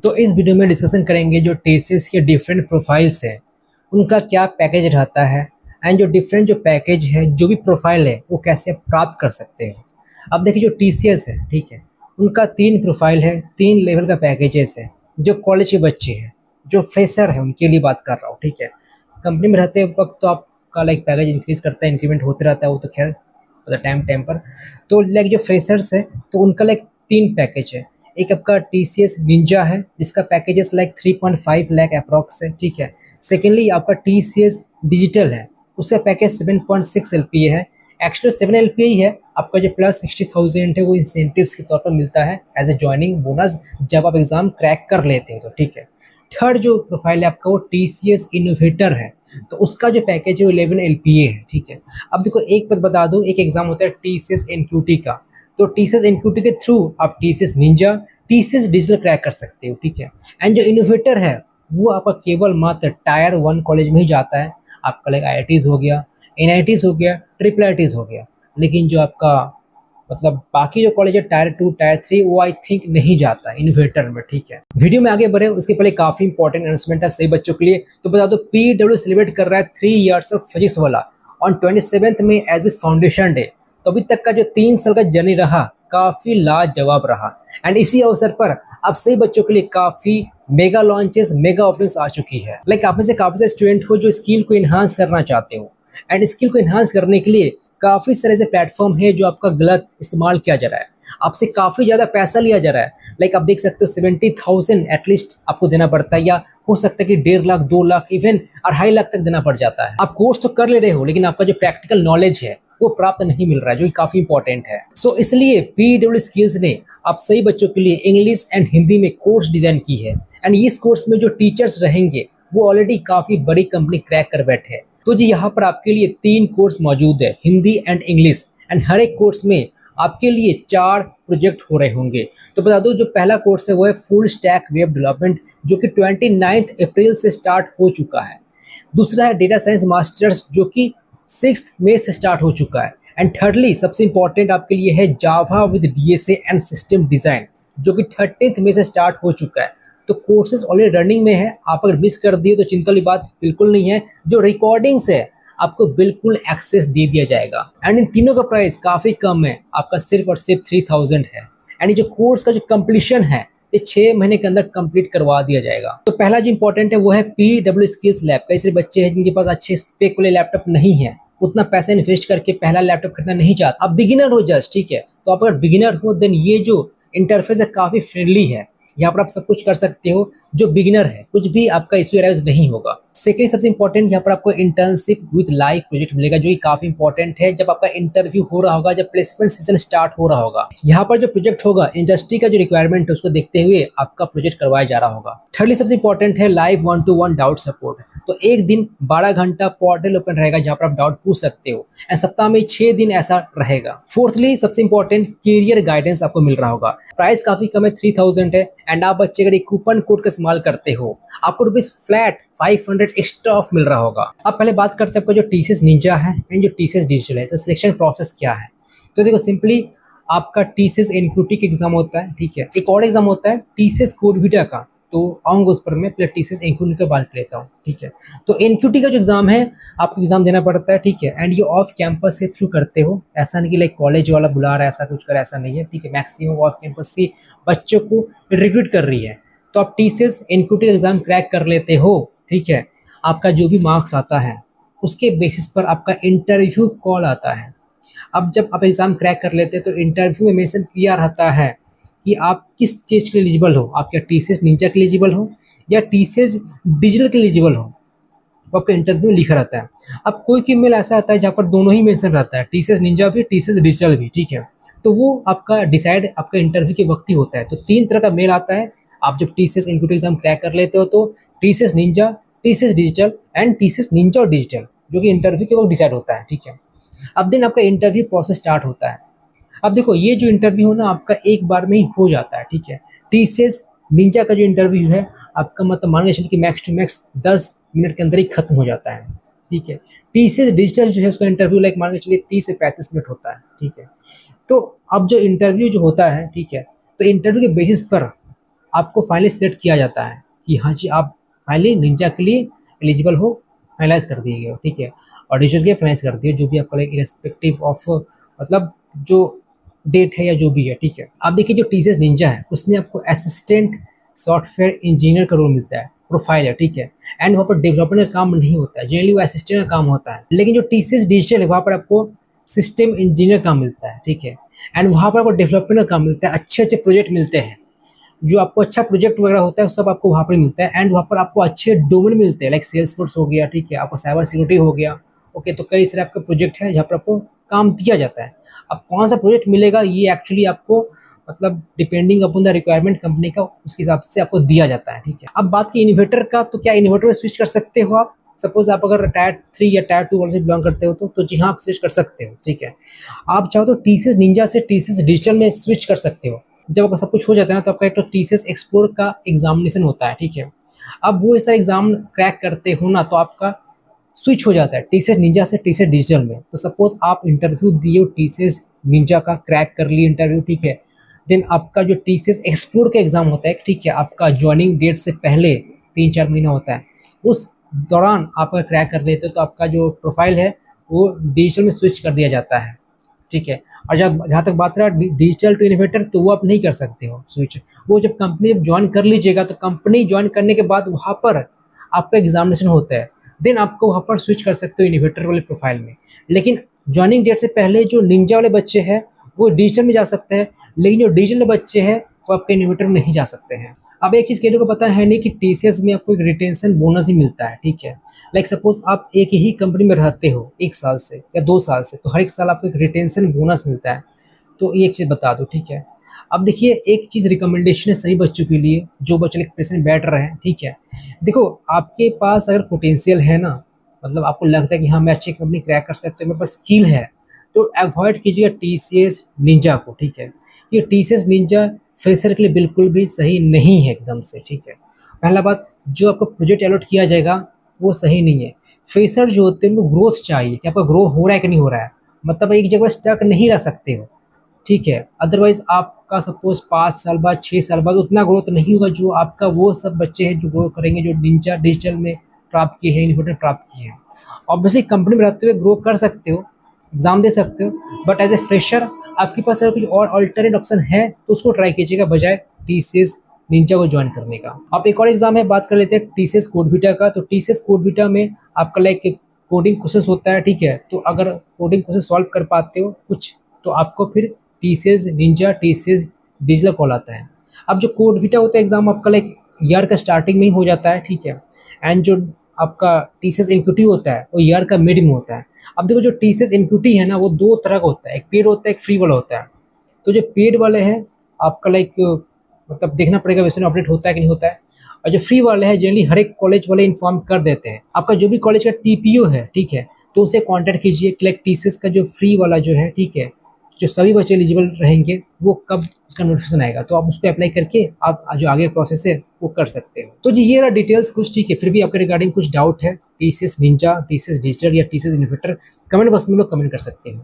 तो इस वीडियो में डिस्कशन करेंगे जो टीसीएस के डिफरेंट प्रोफाइल्स है उनका क्या पैकेज रहता है एंड जो डिफरेंट जो पैकेज है जो भी प्रोफाइल है वो कैसे प्राप्त कर सकते हैं। अब देखिए जो टीसीएस है ठीक है, उनका 3 प्रोफाइल है, 3 लेवल का पैकेजेस है। जो कॉलेज के बच्चे हैं, जो फ्रेशर है उनके लिए बात कर रहा हूँ ठीक है। कंपनी में रहते वक्त तो आपका लाइक पैकेज इंक्रीज करता है, इंक्रीमेंट होते रहता है, वो तो खैर मतलब टाइम पर। तो लाइक जो फ्रेशर्स है तो उनका लाइक 3 पैकेज है। एक आपका टीसीएस निंजा है जिसका पैकेजेस लाइक 3.5 लाख अप्रॉक्स है ठीक है। सेकेंडली आपका टीसीएस डिजिटल है, उसका पैकेज 7.6 एलपीए है। एक्स्ट्रा 7 एलपीए ही है, आपका जो प्लस 60,000 है वो इंसेंटिव्स के तौर पर मिलता है एज ए ज्वाइनिंग बोनस जब आप एग्जाम क्रैक कर लेते हो तो ठीक है। थर्ड जो प्रोफाइल है आपका वो टीसीएस इनोवेटर है, तो उसका जो पैकेज है वो 11 एलपीए है ठीक है। अब देखो एक बात बता दूं, एक एग्जाम होता है टीसीएस एनक्यूटी का, तो टीसीएस एनक्यूटी के थ्रू आप TCS Ninja, TCS digital crack कर सकते हो ठीक है। एंड जो इनोवेटर है वो आपका केवल मात्र टायर 1 कॉलेज में ही जाता है, आपका लाइक आईआईटीज हो गया, एनआईटीज हो गया, ट्रिपल आईटीज हो गया। लेकिन जो आपका मतलब बाकी जो कॉलेज है टायर 2 टायर 3 वो आई थिंक नहीं जाता इनोवेटर में ठीक है। वीडियो में आगे बढ़े उसके पहले काफी इंपॉर्टेंट अनाउंसमेंट है सही बच्चों के लिए। तो बता दो पीडब्ल्यू सेलिब्रेट कर रहा है 3 इयर्स ऑफ फिजिक्स वाला ऑन 27 में एज इस फाउंडेशन डे। तो अभी तक का जो 3 साल का जर्नी रहा काफी लाजवाब रहा एंड इसी अवसर पर अब सही बच्चों के लिए काफी मेगा लॉन्चेस, मेगा ऑफरिंग्स आ चुकी है। लाइक आप में से काफी सारे स्टूडेंट हो जो स्किल को इन्हांस करना चाहते हो एंड स्किल को इन्हांस करने के लिए काफी सारे ऐसे प्लेटफॉर्म है जो आपका गलत इस्तेमाल किया जा रहा है, आपसे काफी ज्यादा पैसा लिया जा रहा है। लाइक आप देख सकते हो 70,000 एटलीस्ट आपको देना पड़ता है, या हो सकता है कि 1.5 लाख 2 लाख इवन 2.5 लाख तक देना पड़ जाता है। आप कोर्स तो कर ले रहे हो लेकिन आपका जो प्रैक्टिकल नॉलेज है वो प्राप्त नहीं मिल रहा है, जो कि काफी इंपॉर्टेंट है। सो इसलिए पीडब्ल्यू स्किल्स ने आप सही बच्चों के लिए इंग्लिश एंड हिंदी में कोर्स डिजाइन की है एंड इस कोर्स में जो टीचर्स रहेंगे वो ऑलरेडी काफी बड़ी कंपनी क्रैक कर बैठे हैं। तो जी यहाँ पर आपके लिए 3 कोर्स मौजूद है, हिंदी एंड इंग्लिश, एंड हर एक कोर्स में आपके लिए 4 प्रोजेक्ट हो रहे होंगे। तो बता दो जो पहला कोर्स है वो है फुल स्टैक वेब डेवलपमेंट जो कि 29 अप्रैल से स्टार्ट हो चुका है। दूसरा है डेटा साइंस मास्टर्स जो कि 6 मई से स्टार्ट हो चुका है। एंड थर्डली सबसे इंपॉर्टेंट आपके लिए है Java with DSA and system design जो कि 13 मई से स्टार्ट हो चुका है। तो कोर्सेज ऑलरेडी रनिंग में है, आप अगर मिस कर दिए तो चिंता वाली बात बिल्कुल नहीं है, जो रिकॉर्डिंग्स है आपको बिल्कुल एक्सेस दे दिया जाएगा। एंड इन तीनों का प्राइस काफी कम है, आपका सिर्फ और सिर्फ 3000 है। एंड ये जो कोर्स का जो कंप्लीशन है ये 6 महीने के अंदर कंप्लीट करवा दिया जाएगा। तो पहला जो इंपॉर्टेंट है वो है पीडब्ल्यू स्किल्स लैब। कई सारे बच्चे हैं जिनके पास अच्छे स्पेक वाले लैपटॉप नहीं है, उतना पैसा इन्वेस्ट करके पहला लैपटॉप खरीदना नहीं चाहता, आप बिगिनर हो जस्ट ठीक है। तो आप अगर बिगिनर हो देन ये जो इंटरफेस है काफी फ्रेंडली है, यहाँ पर आप सब कुछ कर सकते हो। जो बिगिनर है कुछ भी आपका इश्यू अराइज नहीं होगा। सेकेंड सबसे इंपॉर्टेंट यहाँ पर आपको इंटर्नशिप विद लाइव प्रोजेक्ट मिलेगा जो कि काफी इंपॉर्टेंट है। जब आपका इंटरव्यू हो रहा होगा, जब प्लेसमेंट सीजन स्टार्ट हो रहा होगा, यहाँ पर जो प्रोजेक्ट होगा इंडस्ट्री का जो रिक्वायरमेंट है उसको देखते हुए आपका प्रोजेक्ट करवाया जा रहा होगा। थर्डली सबसे इंपॉर्टेंट है लाइव 1-to-1 डाउट सपोर्ट। तो एक दिन 12 घंटा पोर्टल ओपन रहेगा जहाँ पर आप डाउट पूछ सकते हो एंड सप्ताह में 6 दिन ऐसा रहेगा। फोर्थली सबसे इंपॉर्टेंट कैरियर गाइडेंस आपको मिल रहा होगा। प्राइस काफी कम है, 3000 है। एंड आप बच्चे अगर एक कूपन कोड का इस्तेमाल करते हो आपको रुपीज फ्लैट 500 एक्स्ट्रा ऑफ मिल रहा होगा। अब पहले बात करते हैं आपका जो टीसीएस निंजा है एंड जो टीसीएस डिजिटल है, तो सिलेक्शन प्रोसेस क्या है। तो देखो सिंपली आपका टीसीएस एनक्यूटी का एग्जाम होता है ठीक है, एक और एग्जाम होता है टीसीएस कोरविटा का, तो आऊंगा उस पर मैं पहले टीसीएस एनक्यूटी का बात लेता हूँ ठीक है। तो एनक्यूटी का जो एग्जाम है आपको एग्जाम देना पड़ता है ठीक है, एंड ये ऑफ कैंपस से थ्रू करते हो, ऐसा नहीं कि लाइक कॉलेज वाला बुला रहा है ऐसा कुछ कर, ऐसा नहीं है ठीक है। मैक्सिमम ऑफ कैंपस से बच्चों को रिक्रूट कर रही है। तो आप टीसीएस एनक्यूटी एग्जाम क्रैक कर लेते हो ठीक है, आपका जो भी मार्क्स आता है उसके बेसिस पर आपका इंटरव्यू कॉल आता है। अब जब आप एग्जाम क्रैक कर लेते हैं तो इंटरव्यू में मेंशन किया रहता है कि आप किस चीज़ के लिए एलिजिबल हो, आप क्या टीसीएस निंजा के लिए एलिजिबल हो या टीसीएस डिजिटल के लिए एलिजिबल हो, वो आपका इंटरव्यू में लिखा रहता है। अब कोई की मेल ऐसा आता है जहाँ पर दोनों ही मेंशन रहता है, टीसीएस निंजा भी टीसीएस डिजिटल भी ठीक है। तो वो आपका डिसाइड आपका इंटरव्यू के वक्त ही होता है। तो 3 तरह का मेल आता है, आप जब टीसीएस एनक्यूटी एग्जाम क्रैक कर लेते हो तो TCS Ninja, TCS digital and TCS Ninja और डिजिटल, जो कि इंटरव्यू के वक्त डिसाइड होता है ठीक है। अब दिन आपका इंटरव्यू प्रोसेस स्टार्ट होता है। अब देखो ये जो इंटरव्यू हो ना आपका एक बार में ही हो जाता है ठीक है। टीसीएस निंजा का जो इंटरव्यू है आपका मतलब मान के चलिए कि मैक्स टू मैक्स 10 मिनट के अंदर ही खत्म हो जाता है ठीक है। टीसीएस डिजिटल जो है उसका इंटरव्यू लाइक मान के चलिए 30 से 35 मिनट होता है ठीक है। तो अब जो इंटरव्यू जो होता है ठीक है, तो इंटरव्यू के बेसिस पर आपको फाइनली सिलेक्ट किया जाता है कि हाँ जी आप फाइनली निंजा के लिए एलिजिबल हो, फाइनलाइज कर दिए गए हो, ठीक है। और डिजिटल के फाइनलाइज कर दिए जो भी आपका लाइक इरेस्पेक्टिव ऑफ मतलब जो डेट है या जो भी है, ठीक है। आप देखिए जो टीसीएस निंजा है उसमें आपको असिस्टेंट सॉफ्टवेयर इंजीनियर का रोल मिलता है, प्रोफाइल है, ठीक है। एंड वहाँ पर डेवलपमेंट का काम नहीं होता है, जनरली वो असिस्टेंट का काम होता है। लेकिन जो टीसीएस डिजिटल है वहाँ पर आपको सिस्टम इंजीनियर का मिलता है, ठीक है। एंड वहाँ पर आपको डेवलपमेंट का काम मिलता है, अच्छे अच्छे प्रोजेक्ट मिलते हैं, जो आपको अच्छा प्रोजेक्ट वगैरह होता है सब आपको वहाँ पर मिलता है। एंड वहाँ पर आपको अच्छे डोमेन मिलते हैं, लाइक सेल्सफोर्स हो गया, ठीक है, आपको साइबर सिक्योरिटी हो गया, ओके। तो कई सारे आपके प्रोजेक्ट है जहाँ पर आपको काम दिया जाता है। अब कौन सा प्रोजेक्ट मिलेगा ये एक्चुअली आपको मतलब depending upon the requirement company का उसके हिसाब से आपको दिया जाता है, ठीक है। अब बात की इन्वर्टर का, तो क्या इन्वर्टर में स्विच कर सकते हो आप? सपोज आप अगर टायर 3 या टायर 2 वाले से बिलोंग करते हो तो जी हाँ आप स्विच कर सकते हो, ठीक है। आप चाहो तो टीसीएस निंजा से टीसीएस डिजिटल में स्विच कर सकते हो। जब आपका सब कुछ हो जाता है ना तो आपका एक तो टीसीएस एक्सप्लोर का एग्जामिनेशन होता है, ठीक है। अब वो ऐसा एग्जाम क्रैक करते हो ना तो आपका स्विच हो जाता है टीसीएस निंजा से टीसीएस डिजिटल में। तो सपोज आप इंटरव्यू दिए हो टीसीएस निंजा का, क्रैक कर लिए इंटरव्यू, ठीक है। देन आपका जो टीसीएस एक्सप्लोर का एग्जाम होता है, ठीक है, आपका ज्वाइनिंग डेट से पहले 3-4 महीना होता है, उस दौरान आप अगर क्रैक कर लेते हो तो आपका जो प्रोफाइल है वो डिजिटल में स्विच कर दिया जाता है, ठीक है। और जब जहाँ तक बात रहा डिजिटल टू इनोवेटर, तो वो आप नहीं कर सकते हो स्विच। वो जब कंपनी ज्वाइन कर लीजिएगा तो कंपनी ज्वाइन करने के बाद वहाँ पर आपका एग्जामिनेशन होता है, देन आपको वहाँ पर स्विच कर सकते हो इनोवेटर वाले प्रोफाइल में। लेकिन ज्वाइनिंग डेट से पहले जो निंजा वाले बच्चे हैं वो डिजिटल में जा सकते हैं, लेकिन जो डिजिटल बच्चे हैं वो आपके इनोवेटर में नहीं जा सकते हैं। अब एक चीज़ कहने को पता है नहीं कि टीसीएस में आपको एक रिटेंशन बोनस ही मिलता है, ठीक है। लाइक सपोज आप एक ही कंपनी में रहते हो 1 साल से या 2 साल से, तो हर एक साल आपको एक रिटेंशन बोनस मिलता है। तो ये एक चीज़ बता दो, ठीक है। अब देखिए एक चीज़ रिकमेंडेशन है सही बच्चों के लिए जो बच्चे लाइक प्रेजेंट बैठ रहे हैं, ठीक है। देखो आपके पास अगर पोटेंशियल है ना, मतलब आपको लगता है कि हाँ मैं अच्छी कंपनी क्रैक कर सकता हूँ, मेरे पास स्किल है, तो अवॉइड कीजिएगा टीसीएस निंजा को, ठीक है। ये टीसीएस निंजा फ्रेशर के लिए बिल्कुल भी सही नहीं है एकदम से, ठीक है। पहला बात, जो आपको प्रोजेक्ट अलॉट किया जाएगा वो सही नहीं है। फ्रेशर जो होते हैं उनको ग्रोथ चाहिए कि आपका ग्रो हो रहा है कि नहीं हो रहा है, मतलब एक जगह स्टक नहीं रह सकते हो, ठीक है। अदरवाइज आपका सपोज 5 साल बाद 6 साल बाद उतना ग्रोथ नहीं होगा जो आपका वो सब बच्चे हैं जो ग्रो करेंगे जो निंजा डिजिटल में प्राप्त किए हैं, इन्वर्टर प्राप्त किए हैं। ऑब्वियसली कंपनी में रहते हुए ग्रो कर सकते हो, एग्जाम दे सकते हो, बट एज ए फ्रेशर आपके पास अगर कुछ और अल्टरनेट ऑप्शन है तो उसको ट्राई कीजिएगा बजाय टीसीएस निंजा को ज्वाइन करने का। आप एक और एग्जाम है बात कर लेते हैं टीसीएस कोडविटा का। तो टीसीएस कोडविटा में आपका लाइक कोडिंग क्वेश्चन होता है, ठीक है। तो अगर कोडिंग क्वेश्चन सॉल्व कर पाते हो कुछ तो आपको फिर TCS Ninja TCS digital call आता है। अब जो कोडविटा होता है एग्जाम आपका लाइक ईयर का स्टार्टिंग में ही हो जाता है, ठीक है। एंड जो आपका टीसीएस इनक्यूटी होता है वो ईयर का मिड में होता है। अब देखो जो टीसीएस इनक्यूटी है ना वो 2 तरह का होता है, एक पेड होता है एक फ्री वाला होता है। तो जो पेड वाले हैं आपका लाइक मतलब देखना पड़ेगा वेबसाइट अपडेट होता है कि नहीं होता है। और जो फ्री वाले हैं जनरली हर एक कॉलेज वाले इन्फॉर्म कर देते हैं। आपका जो भी कॉलेज का टीपीओ है, ठीक है, तो उसे कॉन्टैक्ट कीजिए कि लाइक टीसीएस का जो फ्री वाला जो है, ठीक है, जो सभी बच्चे एलिजिबल रहेंगे वो कब उसका नोटिफिकेशन आएगा, तो आप उसको अप्लाई करके आप जो आगे प्रोसेस है वो कर सकते हो। तो जी ये रहा डिटेल्स कुछ, ठीक है। फिर भी आपके रिगार्डिंग कुछ डाउट है टीसीएस निंजा, टीसीएस डिजिटल या टीसीएस इनोवेटर, कमेंट बॉक्स में लोग कमेंट कर सकते हैं।